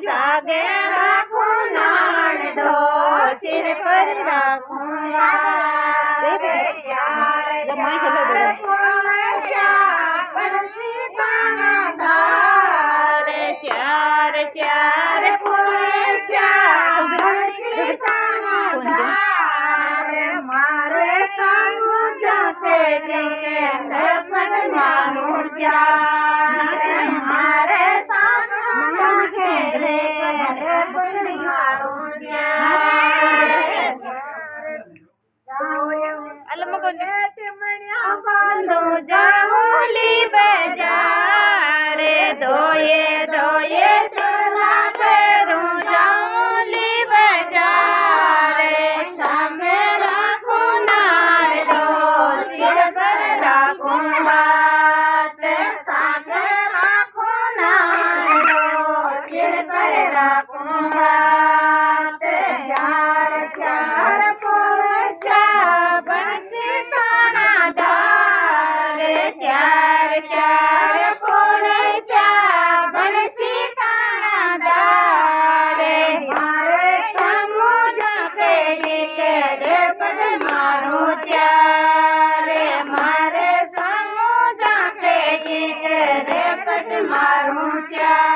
सागे राखूं नाण दो सिर पर राखूं यार चार चार पुलस्या बनसी थाना दार चार चार पुलस्या बनसी थाना दार मारे सानू जाते जे पण मानू चार मारे सानू जाके रे पण मानू चार बांधो जाऊली बाजार दोये दोये चला फेरू जाऊली बाजार सामे राखूं नाण दो सिर पर राखूं बात सागे राखूं नाण दो सिर पर राखूं बात चार चार पुलस्या बनसी थाना दार चार चार पुलस्या बनसी थाना दार मारे सामू जाके जीते पण मारू चार मारे सामू जाके जीते पण मारू चार